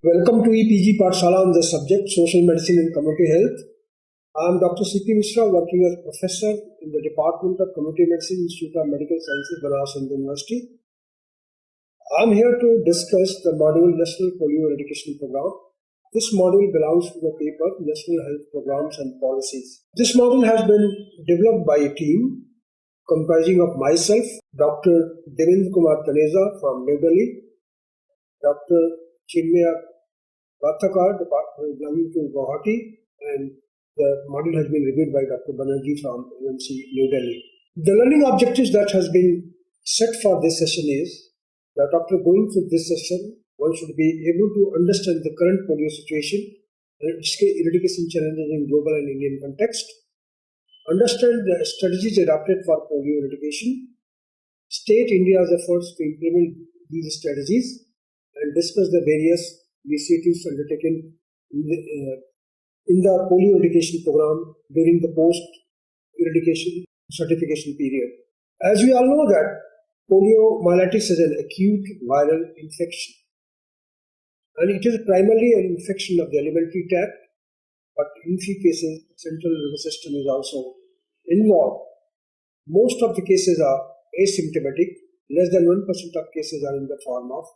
Welcome to EPG Pathshala on the subject Social Medicine and Community Health. I am Dr. C.P. Mishra, working as Professor in the Department of Community Medicine, Institute of Medical Sciences, Banaras Hindu University. I am here to discuss the module National Polio Eradication Program. This module belongs to the paper National Health Programs and Policies. This module has been developed by a team comprising of myself, Dr. Devendra Kumar Taneja from New Delhi, Dr. Chinmaya Vathakar, belonging to Guwahati, and the module has been reviewed by Dr. Banerjee from UMC New Delhi. The learning objectives that has been set for this session is that after going through this session, one should be able to understand the current polio situation and its eradication challenges in global and Indian context, understand the strategies adopted for polio eradication, state India's efforts to implement these strategies, and discuss the various initiatives undertaken in the polio eradication program during the post-eradication certification period. As we all know that poliomyelitis is an acute viral infection, and it is primarily an infection of the alimentary tract, but in few cases, central nervous system is also involved. Most of the cases are asymptomatic. Less than 1% of cases are in the form of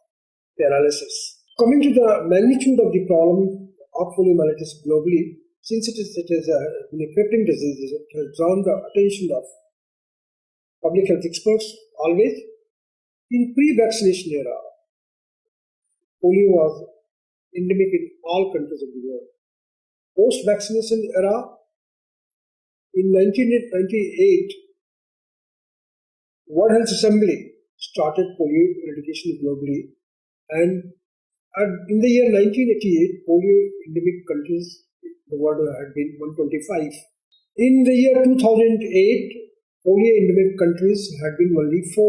paralysis. Coming to the magnitude of the problem of poliomyelitis globally, since it is an crippling disease, it has drawn the attention of public health experts always. In pre-vaccination era, polio was endemic in all countries of the world. Post-vaccination era, in 1998, World Health Assembly started polio eradication globally, and in the year 1988, polio endemic countries in the world had been 125. In the year 2008, polio endemic countries had been only 4: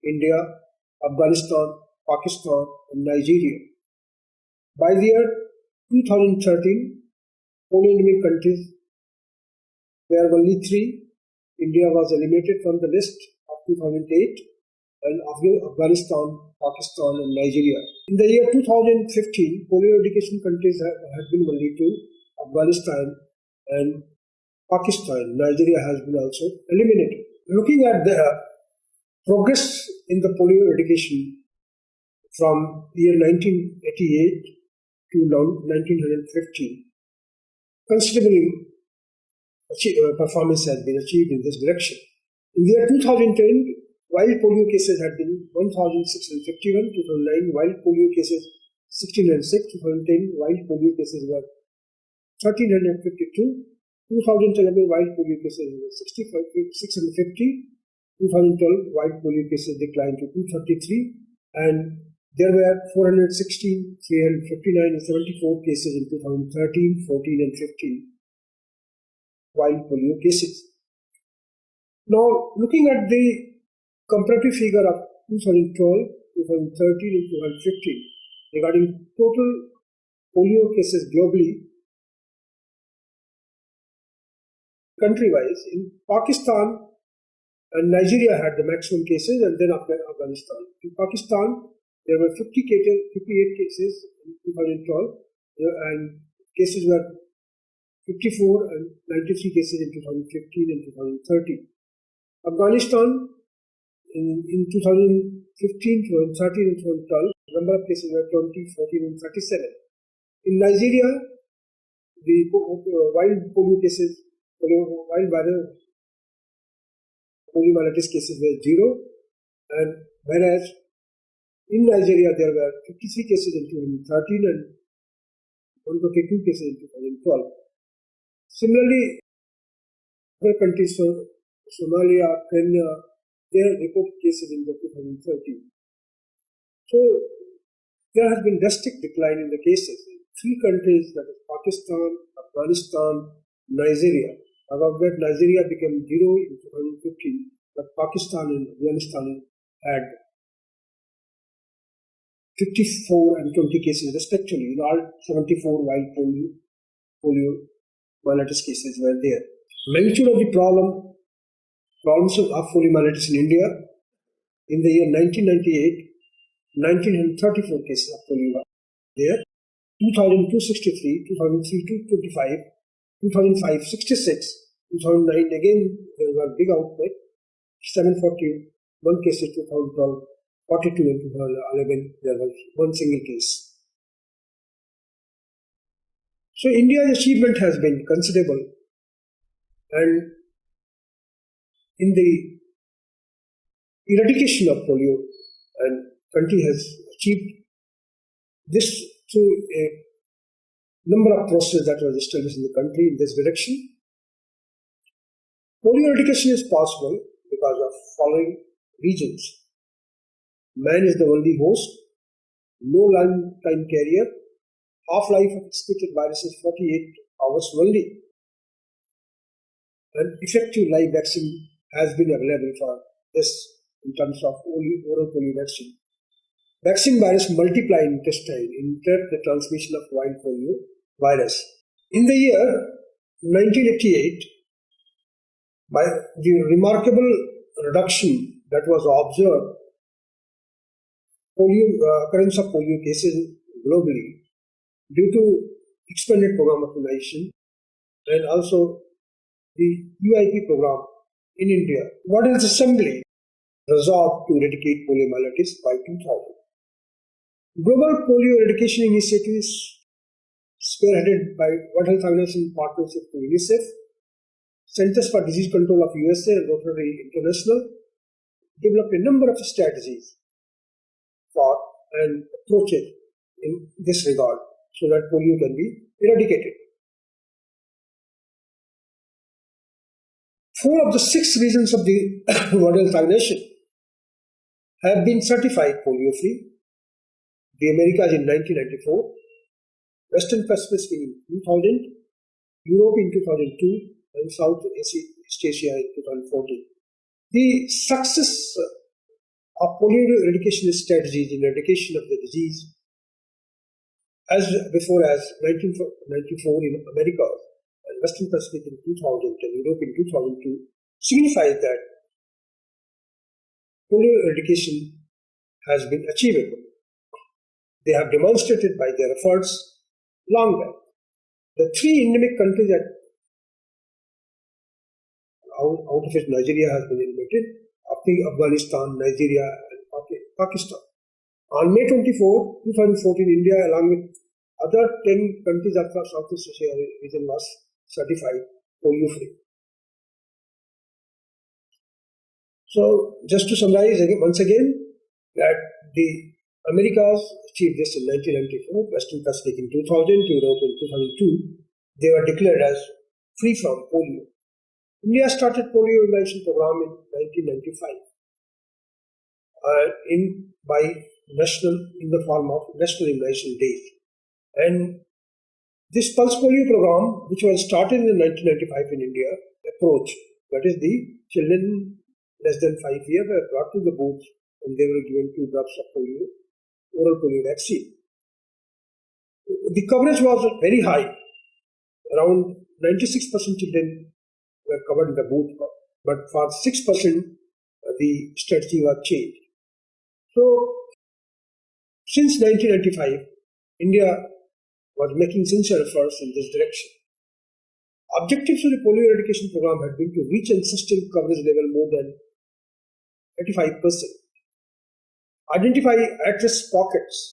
India, Afghanistan, Pakistan, and Nigeria. By the year 2013, polio endemic countries were only 3. India was eliminated from the list of 2008, and Afghanistan, Pakistan, and Nigeria. In the year 2015, polio eradication countries had been only 2: Afghanistan and Pakistan. Nigeria has been also eliminated. Looking at the progress in the polio eradication from the year 1988 to 1915, considerable performance has been achieved in this direction. In the year 2010, wild polio cases had been 1,651, 2009 wild polio cases 1,606, 2010 wild polio cases were 1,352, 2011 wild polio cases were 650, 2012 wild polio cases declined to 233, and there were 416, 359, and 74 cases in 2013, 14, and 15 wild polio cases. Now, looking at the comparative figure of 2012, 2013, and 2015 regarding total polio cases globally, country-wise, in Pakistan and Nigeria had the maximum cases, and then Afghanistan. In Pakistan, there were 58 cases in 2012, and cases were 54 and 93 cases in 2015 and 2013. Afghanistan, in 2015, 2013, and 2012, the number of cases were 20, 14, and 37. In Nigeria, the wild polio cases, wild viral poliomyelitis cases were 0, and whereas in Nigeria there were 53 cases in 2013 and 122 cases in 2012. Similarly, other countries, Somalia, Kenya, they have reported cases in the 2013. So there has been drastic decline in the cases. 3 countries, that is Pakistan, Afghanistan, Nigeria. However, Nigeria became 0 in 2015, but Pakistan and Afghanistan had 54 and 20 cases respectively. In all, 74 wild poliomyelitis cases were there. Magnitude of the problems of poliomyelitis in India: in the year 1998, 1,934 cases of polio there. 2002 63, 2003 225, 2005 66, 2009 again there were big outbreak, 741 cases 2012, 42 in 2011 there was one single case. So India's achievement has been considerable, and in the eradication of polio, and country has achieved this through a number of processes that were established in the country in this direction. Polio eradication is possible because of following reasons. Man is the only host, no lifetime carrier, half-life of excreted virus is 48 hours only. An effective live vaccine has been available for this in terms of oral polio vaccine. Vaccine virus multiply in intestine, interrupt the transmission of wild polio virus. In the year 1988, by the remarkable reduction that was observed, occurrence of polio cases globally due to expanded program of vaccination and also the UIP program in India, World Health Assembly resolved to eradicate poliomyelitis by 2000. Global polio eradication initiative is spearheaded by World Health Organization in partnership with UNICEF, Centers for Disease Control of USA and Rotary International developed a number of strategies for and approaches in this regard so that polio can be eradicated. 4 of the 6 regions of the World Health Organization have been certified polio-free. The Americas in 1994, Western Pacific in 2000, Europe in 2002, and South East Asia in 2014. The success of polio eradication strategies in eradication of the disease as before as 1994 in America and Western Pacific in 2000 and Europe in 2002 signifies that polio eradication has been achievable. They have demonstrated by their efforts long back. The 3 endemic countries out of which Nigeria has been eliminated, Afghanistan, Nigeria, and Pakistan. On May 24, 2014, India, along with other 10 countries of the Southeast Asia region, was certified polio-free. So, just to summarize once again, that the Americas achieved this in 1994, Western Pacific in 2000, Europe in 2002. They were declared as free from polio. India started polio immunization program in 1995 in the form of National Immunization Days. And this pulse polio program, which was started in 1995 in India, approach, that is the children less than 5 years were brought to the booth and they were given 2 drops of polio, oral polio vaccine. The coverage was very high. Around 96% children were covered in the booth, but for 6% the strategy was changed. So, since 1995, India was making sincere efforts in this direction. Objectives of the polio eradication program had been to reach and sustain coverage level more than 85%, identify at-risk pockets,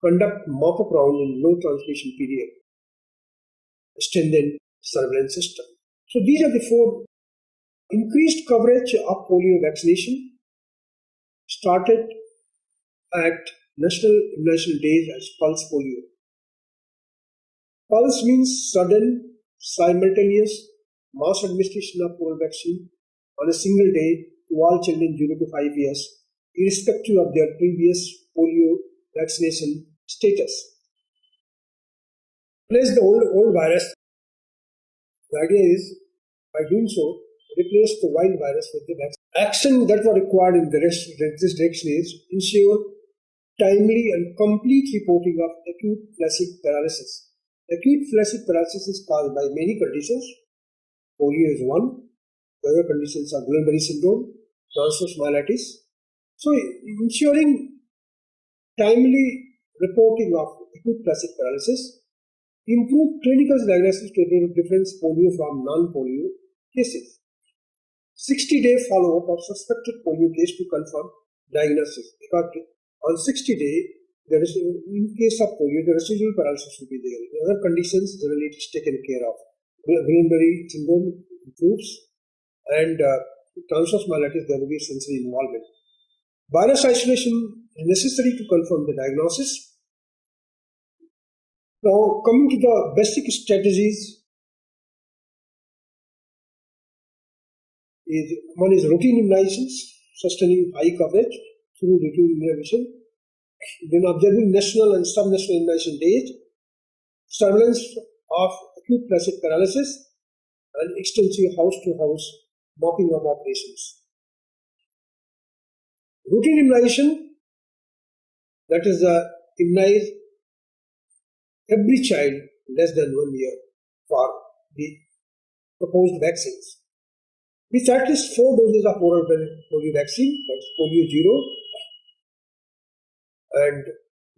conduct mop-up round in low transmission period, strengthen surveillance system. So these are the 4. Increased coverage of polio vaccination started at National Immunization Days as pulse polio. Pulse means sudden, simultaneous, mass administration of polio vaccine on a single day to all children 0 to 5 years, irrespective of their previous polio vaccination status. Replace the old virus. The idea is, by doing so, replace the wild virus with the vaccine. Action that were required in this direction is ensure timely and complete reporting of acute flaccid paralysis. Acute flaccid paralysis is caused by many conditions. Polio is one. The other conditions are Guillain-Barré syndrome, transverse myelitis. So, ensuring timely reporting of acute plastic paralysis, improve clinical diagnosis to difference polio from non-polio cases. 60-day follow-up of suspected polio case to confirm diagnosis. Because on 60-day, there is, in case of polio, the residual paralysis will be there. In other conditions, generally it is taken care of. Guillain-Barré syndrome improves, and transverse myelitis, there will be sensory involvement. Virus isolation is necessary to confirm the diagnosis. Now, coming to the basic strategies, one is routine immunizations, sustaining high coverage through routine immunization, then observing national and sub-national immunization days, surveillance of acute plastic paralysis, and extensive house-to-house mopping up operations. Routine immunization, that is immunize every child less than 1 year for the proposed vaccines, with at least 4 doses of oral polio vaccine, that's polio 0, and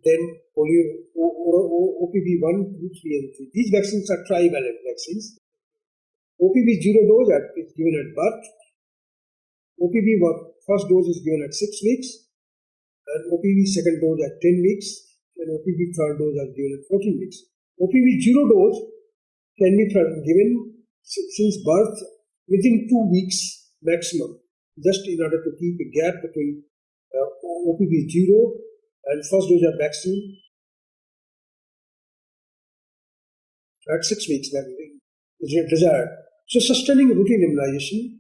then polio OPV 1, 2, 3, and 3. These vaccines are trivalent vaccines. OPV 0 dose is given at birth. OPV first dose is given at 6 weeks, and OPV second dose at 10 weeks, and OPV third dose is given at 14 weeks. OPV 0 dose can be given since birth within 2 weeks maximum, just in order to keep a gap between OPV 0 and first dose of vaccine at 6 weeks is desired. So sustaining routine immunization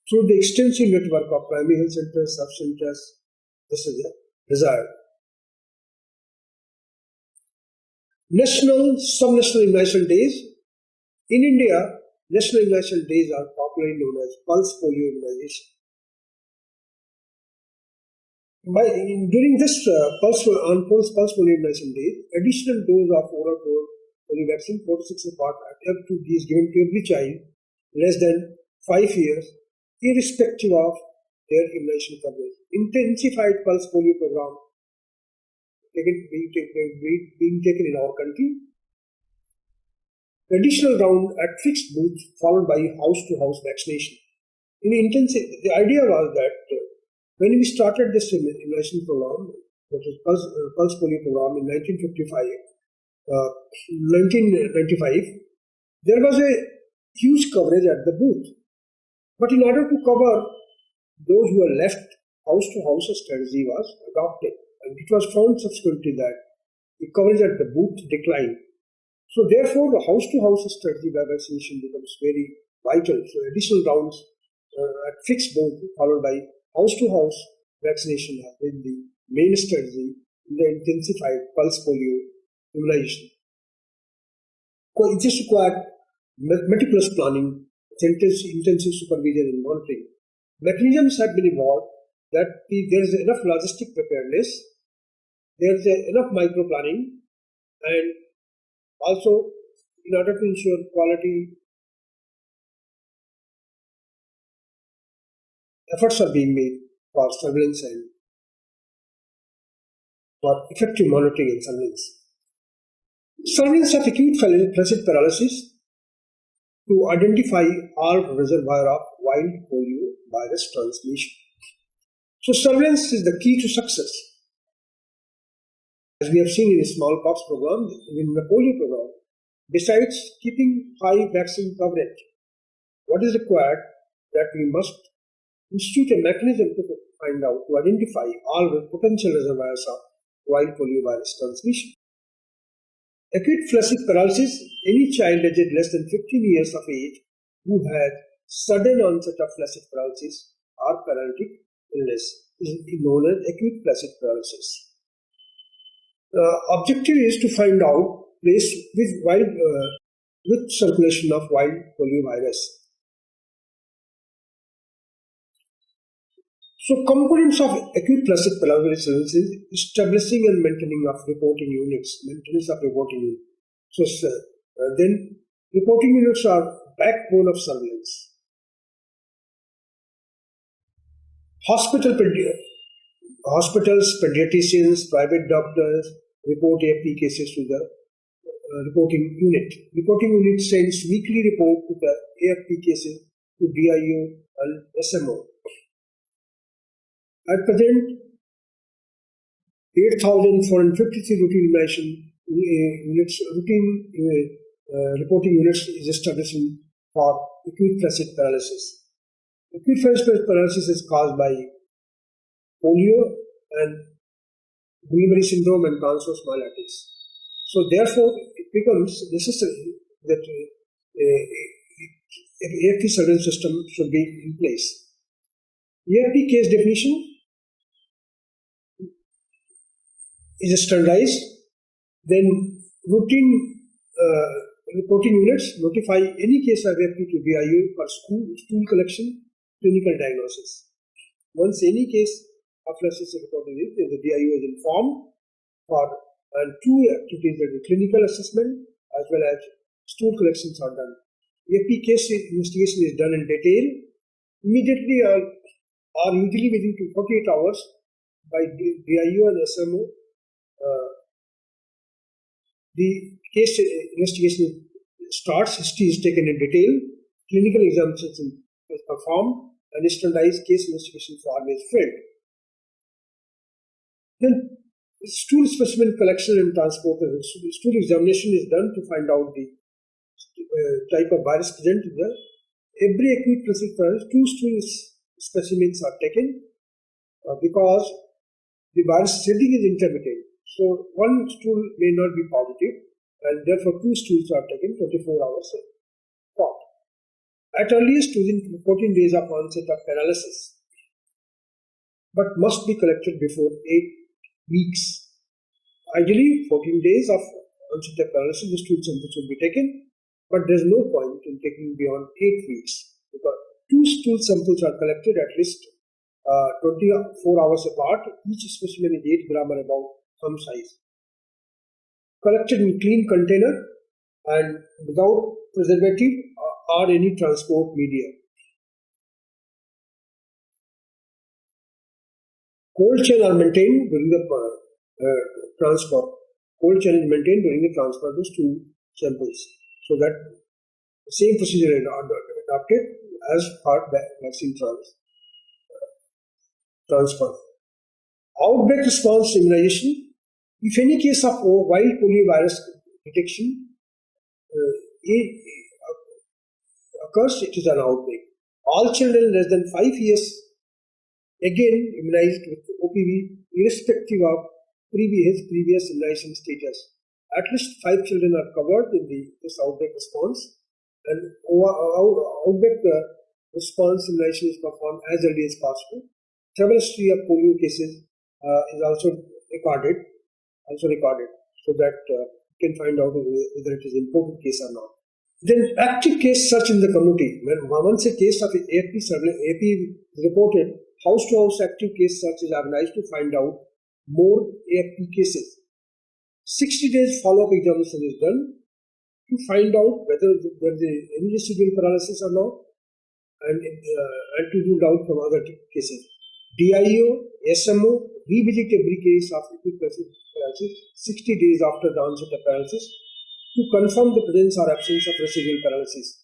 through the extensive network of primary health centers, sub-centers, this is desired. National, sub-national immunization days. In India, national immunization days are popularly known as pulse polio immunization. During this pulse polio immunization day, additional dose of oral polio vaccine 4 to 6 apart have to be given to every child less than 5 years, irrespective of their immunization coverage. Intensified pulse polio program being taken in our country. Additional round at fixed booth followed by house-to-house vaccination. The idea was that when we started this immunization program, that is pulse polio program in 1995, there was a huge coverage at the booth. But in order to cover those who were left, house-to-house strategy was adopted. And it was found subsequently that the coverage at the booth declined. So therefore, the house-to-house strategy by vaccination becomes very vital. So additional rounds at fixed booth followed by house-to-house vaccination have been the main strategy in the intensified pulse polio immunization. It is required meticulous planning, intensive supervision and monitoring. Mechanisms have been evolved that there is enough logistic preparedness, there is enough micro-planning, and also in order to ensure quality, efforts are being made for surveillance and for effective monitoring and surveillance. Surveillance of acute flaccid paralysis to identify all reservoir of wild polio virus transmission. So surveillance is the key to success. As we have seen in the smallpox program, in the polio program, besides keeping high vaccine coverage, what is required that we must institute a mechanism to find out, to identify all the potential reservoirs of wild polio virus transmission. Acute flaccid paralysis, any child aged less than 15 years of age who has sudden onset of flaccid paralysis or paralytic illness is known as acute flaccid paralysis. Objective is to find out place with circulation of wild polio virus. So components of acute flaccid paralysis is establishing and maintaining of reporting units, maintenance of reporting units. So then reporting units are backbone of surveillance. Hospitals, pediatricians, private doctors, report AFP cases to the reporting unit. Reporting unit sends weekly report to the AFP cases to DIO and SMO. At present, 8,453 routine units, reporting units is established for acute flaccid paralysis. Acute flaccid paralysis is caused by polio and Guillain-Barré syndrome and transverse myelitis. So therefore, it becomes necessary that AFP surveillance system should be in place. AFP case definition is standardized. Then routine reporting units notify any case of AFP to DIO for stool collection, clinical diagnosis. Once any case of flaccid is reported, the DIO is informed for and two activities, the clinical assessment as well as stool collections are done. AFP case investigation is done in detail immediately or usually within 48 hours by DIO and SMO. The case investigation starts, history is taken in detail, clinical examination is performed, and standardized case investigation form is filled. Then stool specimen collection and transport. Stool examination is done to find out the type of virus present in the every acute flaccid paralysis. Two stool specimens are taken because the virus shedding is intermittent. So one stool may not be positive, and therefore two stools are taken 24 hours apart. At earliest within 14 days of onset of paralysis, but must be collected before 8 weeks. Ideally, 14 days of onset of paralysis, the stool sample should be taken, but there is no point in taking beyond 8 weeks because two stool samples are collected at least 24 hours apart. Each specimen is 8 gram or about thumb size. Collected in clean container and without preservative or any transport media. Cold chain are maintained during the transport. Cold chain is maintained during the transport of stool samples, so that the same procedure is adopted as for vaccine transfer. Outbreak response immunization. If any case of wild poliovirus detection occurs, it is an outbreak. All children less than 5 years again immunized with OPV, irrespective of previous immunization status. At least 5 children are covered in this outbreak response, and outbreak response immunization is performed as early as possible. Travel history of polio cases is also recorded, so that you can find out whether it is an important case or not. Then active case search in the community. When once a case of AFP is reported, house-to-house active case search is organized to find out more AFP cases. 60 days follow-up examination is done to find out whether there is any residual paralysis or not, and to rule out from other cases. DIO, SMO revisit every case of acute paralysis 60 days after the onset of paralysis to confirm the presence or absence of residual paralysis.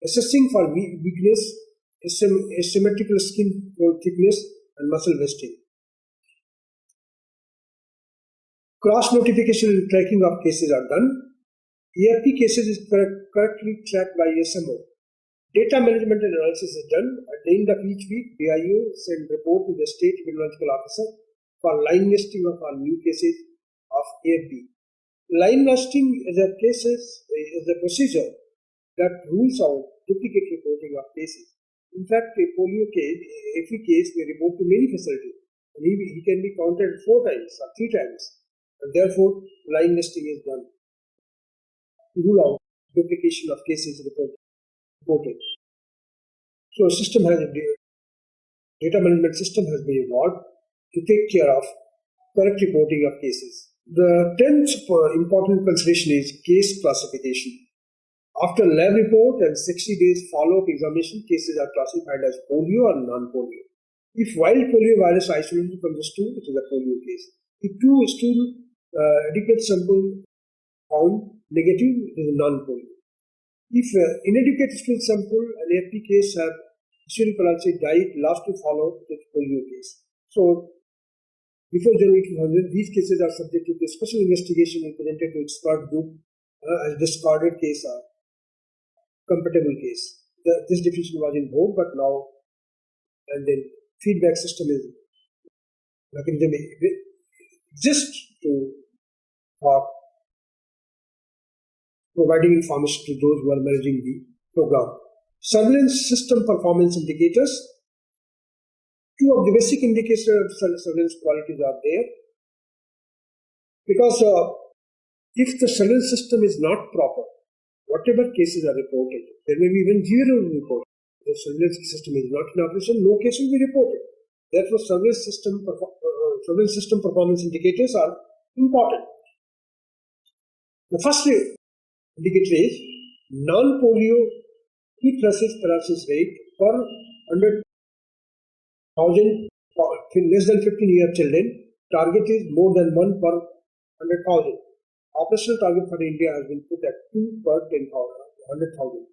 Assessing for weakness, asymmetrical skin thickness, and muscle wasting. Cross notification and tracking of cases are done. AFP cases is correctly tracked by SMO. Data management and analysis is done. At the end of each week, DIO sends report to the state immunological officer for line listing of all new cases of AFP. Line listing is a procedure that rules out duplicate reporting of cases. In fact, a polio case, AFP case may report to many facilities, and he can be counted 4 times or 3 times, and therefore line listing is done to rule out duplication of cases reported. So a data management system has been evolved to take care of correct reporting of cases. The 10th important consideration is case classification. After lab report and 60 days follow-up examination, cases are classified as polio or non-polio. If wild polio virus isolated from the stool, it is a polio case. If two stool adequate sample found negative, it is non-polio. If inadequate stool sample and AFP case have history diet last to follow the polio case. So before January 2000, these cases are subject to special investigation and presented to expert group as discarded case or compatible case. This definition was in vogue, but now and then feedback system is mechanism exists to for providing information to those who are managing the program. Surveillance system performance indicators. Two of the basic indicators of surveillance qualities are there. Because if the surveillance system is not proper, whatever cases are reported, there may be even zero reported. The surveillance system is not in operation, no case will be reported. Therefore, surveillance system performance indicators are important. The first indicator is non-polio heat paralysis rate per 100,000 less than 15-year children. Target is more than 1 per 100,000. Operational target for India has been put at 2 per 100,000.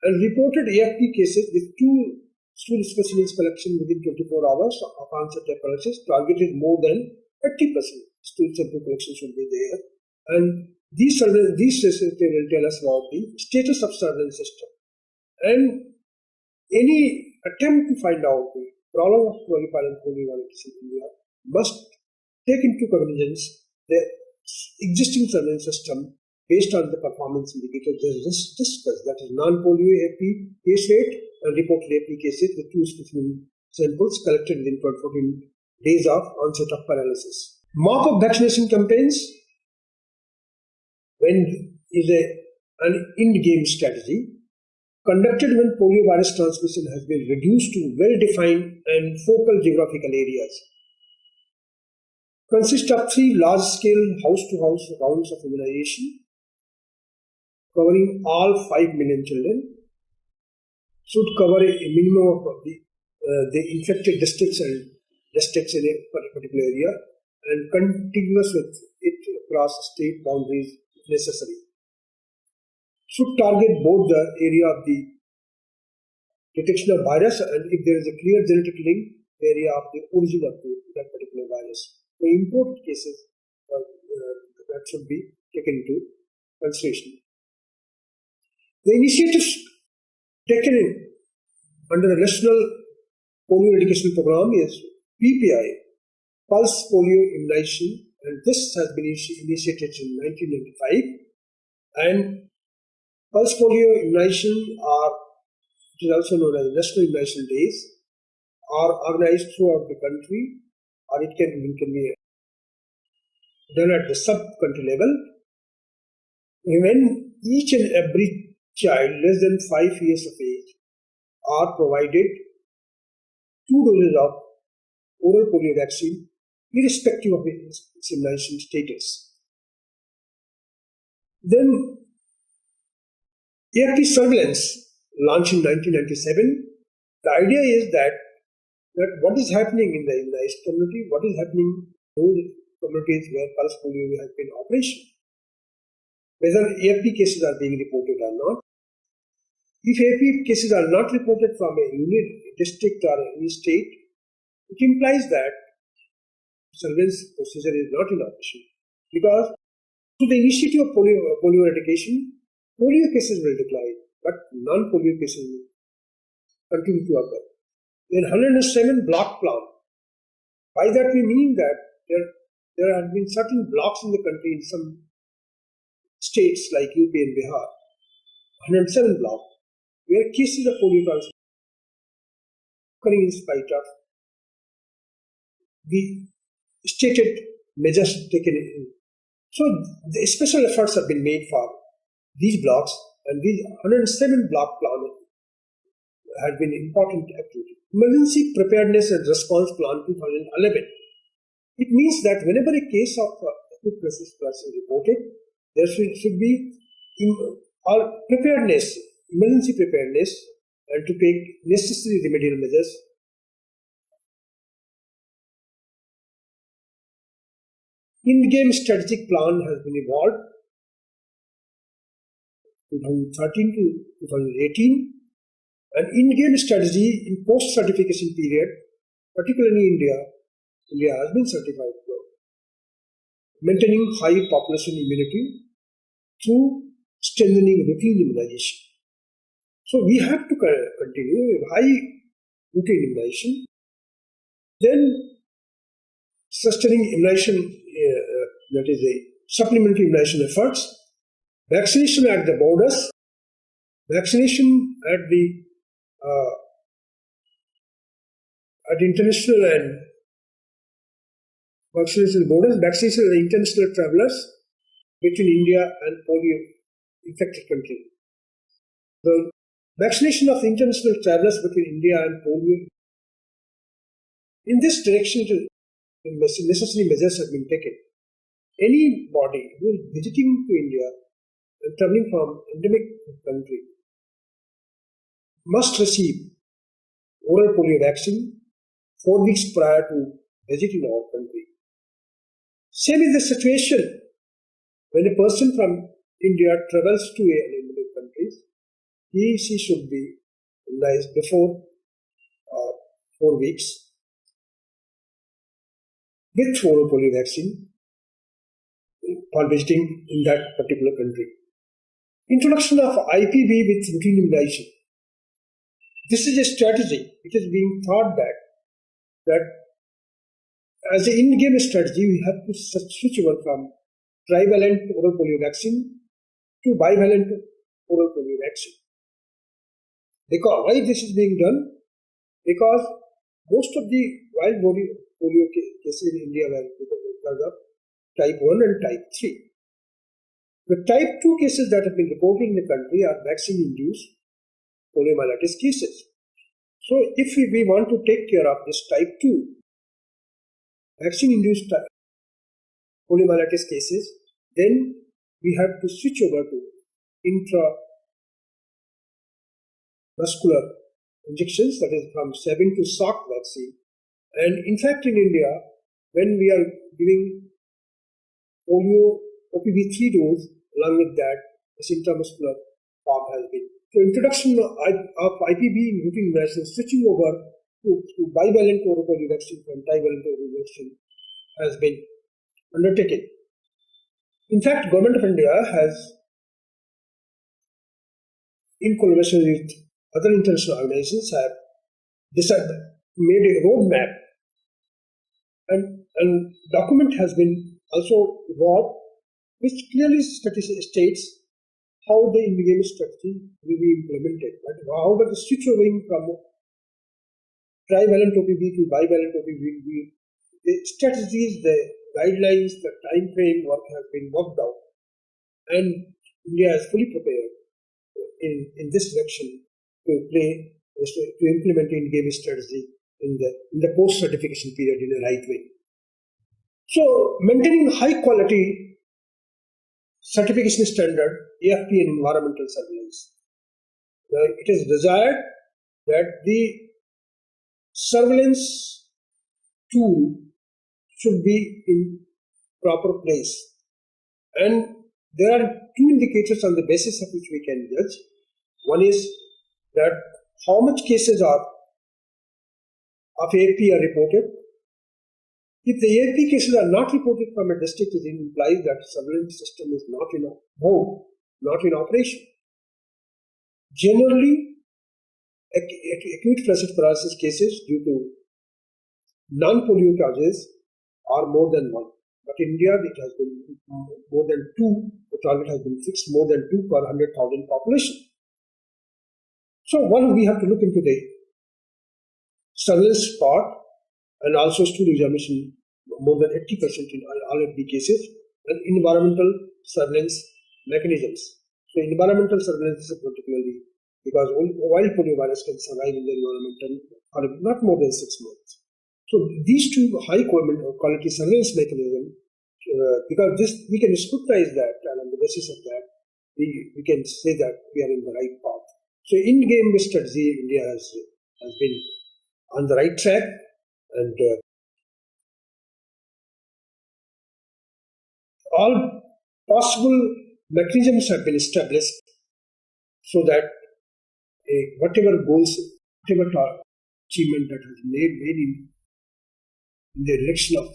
And reported AFP cases with 2 stool specimens collection within 24 hours of onset of paralysis. Target is more than 30%. Stool sample collection should be there. And these systems will tell us about the status of surveillance system. And any attempt to find out the problem of polypylon poliovirus in India must take into cognizance the existing surveillance system based on the performance indicators just discussed, that is non-polio AFP case rate and reported AFP cases with 2 specimen samples collected within 14 days of onset of paralysis. Mop-up vaccination campaigns is an in-game strategy conducted when poliovirus transmission has been reduced to well-defined and focal geographical areas. Consists of 3 large-scale house-to-house rounds of immunization covering all 5 million children. Should cover a minimum of the infected districts in a particular area and contiguous with it across state boundaries if necessary. Should target both the area of the detection of virus and if there is a clear genetic link, the area of the origin of that particular virus. For imported cases, that should be taken into consideration. The initiatives taken under the National Polio Education Program is PPI, Pulse Polio Immunization, and this has been initiated in 1995. And Pulse Polio Immunization it is also known as National Immunization Days, are organized throughout the country, or it can be done at the sub-country level. When each and every child less than 5 years of age are provided 2 doses of oral polio vaccine, irrespective of its immunization status. Then AFP surveillance launched in 1997. The idea is that what is happening in the immunized community, what is happening in those communities where pulse polio has been operational, whether AFP cases are being reported or not. If AFP cases are not reported from a unit, district or any state, it implies that surveillance procedure is not in operation. Because through the initiative of polio eradication, polio cases will decline, but non-polio cases will continue to occur. In 107 block plan, by that we mean that there have been certain blocks in the country in some states like UP and Bihar, 107 blocks, where cases of polio transmission occurring in spite of the stated measures taken in. So the special efforts have been made for these blocks, and these 107 block plan has been important activity. Emergency Preparedness and Response Plan 2011. It means that whenever a case of acute crisis is reported, there should be preparedness, emergency preparedness, and to take necessary remedial measures. In-game strategic plan has been evolved 2013 to 2018. An in-game strategy in post-certification period, particularly in India has been certified for maintaining high population immunity through strengthening routine immunization. So we have to continue with high routine immunization, then sustaining immunization, that is a supplementary immunization efforts, vaccination at the borders, vaccination at the international and vaccination borders, vaccination of the international travelers between India and polio infected countries. The vaccination of international travelers between India and polio. In this direction, necessary measures have been taken. Anybody who is visiting to India and traveling from endemic country must receive oral polio vaccine 4 weeks prior to visiting our country. Same is the situation when a person from India travels to an endemic country. She should be immunized before 4 weeks with oral polio vaccine for visiting in that particular country. Introduction of IPV with routine immunization. This is a strategy. It is being thought that as an in-game strategy, we have to switch over from trivalent oral polio vaccine to bivalent oral polio vaccine. Because why this is being done? Because most of the wild polio cases in India were because of type 1 and type 3. The type 2 cases that have been reported in the country are vaccine-induced poliomyelitis cases. So if we want to take care of this type 2 vaccine-induced poliomyelitis cases, then we have to switch over to intramuscular injections, that is from Sabin to Salk vaccine. And in fact, in India, when we are giving polio OPV3 dose, along with that, this intramuscular form has been. So introduction of IPV in routine immunization, switching over to bivalent oral polio vaccine from trivalent oral vaccine has been undertaken. In fact, Government of India has, in collaboration with other international organizations, have made a roadmap, and document has been also evolved, which clearly states how the in-game strategy will be implemented. However, the switch over from trivalent OPV to bivalent OPV, the strategies, the guidelines, the time frame work has been worked out, and India is fully prepared in this direction to implement in-game strategy in the post-certification period in a right way. So, maintaining high quality certification standard, AFP and environmental surveillance. It is desired that the surveillance tool should be in proper place. And there are two indicators on the basis of which we can judge. One is that how much cases of AFP are reported. If the AFP cases are not reported from a district, it implies that surveillance system is not in mode, not in operation. Generally, acute flaccid paralysis cases due to non-polio causes are more than one. But in India, it has been more than 2. The target has been fixed more than 2 per 100,000 population. So one, we have to look into the surveillance part, and also stool examination more than 80% in all of the cases, and environmental surveillance mechanisms. So environmental surveillance is particularly because wild poliovirus can survive in the environment for not more than 6 months. So these two high quality surveillance mechanisms, because this we can scrutinize that, and on the basis of that, we can say that we are in the right path. So in-game strategy, India has been on the right track, and all possible mechanisms have been established so that whatever goals, whatever achievement that has made in the direction of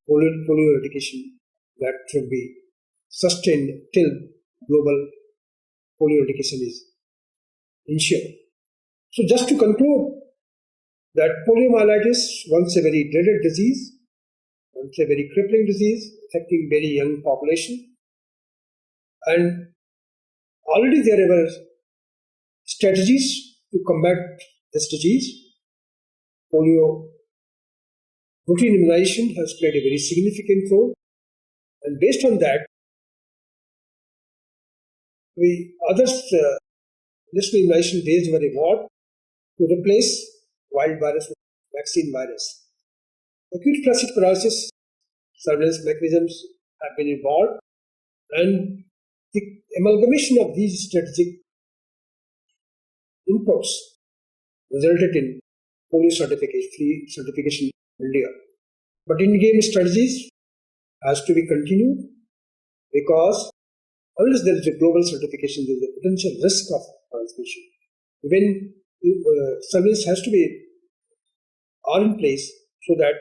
polio eradication, that should be sustained till global polio eradication is ensured. So just to conclude, that poliomyelitis, once a very dreaded disease, once a very crippling disease affecting very young population, and already there were strategies to combat this disease. Polio routine immunization has played a very significant role, and based on that, others national immunization days were evolved to replace wild virus with vaccine virus. Acute flaccid paralysis surveillance mechanisms have been evolved, and the amalgamation of these strategic inputs resulted in polio certification in India. But in-game strategies has to be continued, because unless there is a global certification, there is a potential risk of transmission. When surveillance has to be all in place so that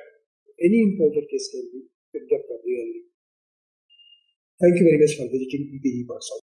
any imported case can be picked up very early. Thank you very much for visiting PPE Workshop.